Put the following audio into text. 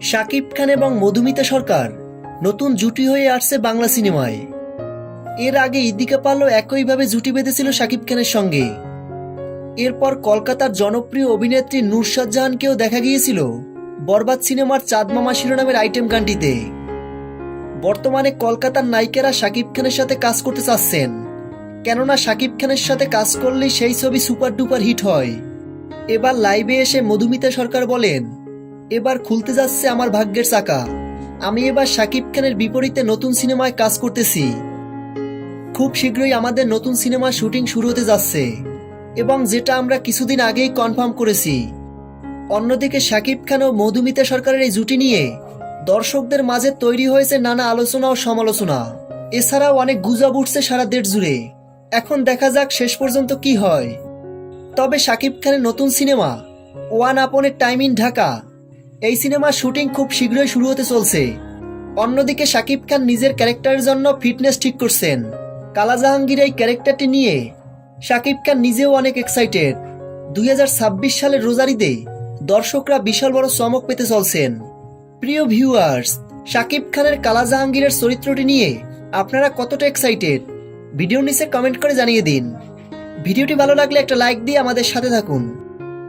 শাকিব খান এবং মধুমিতা সরকার নতুন জুটি হয়ে আসছে বাংলা সিনেমায়। এর আগে ইদিকা পালও একইভাবে জুটি বেঁধেছিল শাকিব খানের সঙ্গে। এরপর কলকাতার জনপ্রিয় অভিনেত্রী নুসরাত জাহানকেও দেখা গিয়েছিল বরবাদ সিনেমার চাঁদ মামা শিরোনামের আইটেম গানটিতে। বর্তমানে কলকাতার নায়িকারা শাকিব খানের সাথে কাজ করতে চাচ্ছেন, কেননা শাকিব খানের সাথে কাজ করলেই সেই ছবি সুপার ডুপার হিট হয়। এবার লাইভে এসে মধুমিতা সরকার বলেন, এবার খুলতে যাচ্ছে আমার ভাগ্যের চাকা। আমি এবার শাকিব খানের বিপরীতে নতুন সিনেমায় কাজ করতেছি। খুব শীঘ্রই আমাদের নতুন সিনেমার শুটিং শুরু হতে যাচ্ছে এবং যেটা আমরা কিছুদিন আগেই কনফার্ম করেছি। অন্যদিকে শাকিব খান ও মধুমিতা সরকারের এই জুটি নিয়ে দর্শকদের মাঝে তৈরি হয়েছে নানা আলোচনা ও সমালোচনা। এছাড়াও অনেক গুজব উঠছে সারা দেশ জুড়ে। এখন দেখা যাক শেষ পর্যন্ত কি হয়। তবে শাকিব খানের নতুন সিনেমা ওয়ান আপনের টাইম ইন ঢাকা, এই সিনেমার শুটিং খুব শীঘ্রই শুরু হতে চলছে। অন্যদিকে শাকিব খান নিজের ক্যারেক্টারের জন্য ফিটনেস ঠিক করছেন। কালা জাহাঙ্গীর এই ক্যারেক্টারটি নিয়ে শাকিব খান নিজেও অনেক এক্সাইটেড। 2026 সালের রোজার ঈদে দর্শকরা বিশাল বড় চমক পেতে চলছেন। প্রিয় ভিউয়ার্স, শাকিব খানের কালা জাহাঙ্গীরের চরিত্রটি নিয়ে আপনারা কতটা এক্সাইটেড ভিডিওর নিচে কমেন্ট করে জানিয়ে দিন। ভিডিওটি ভালো লাগলে একটা লাইক দিয়ে আমাদের সাথে থাকুন।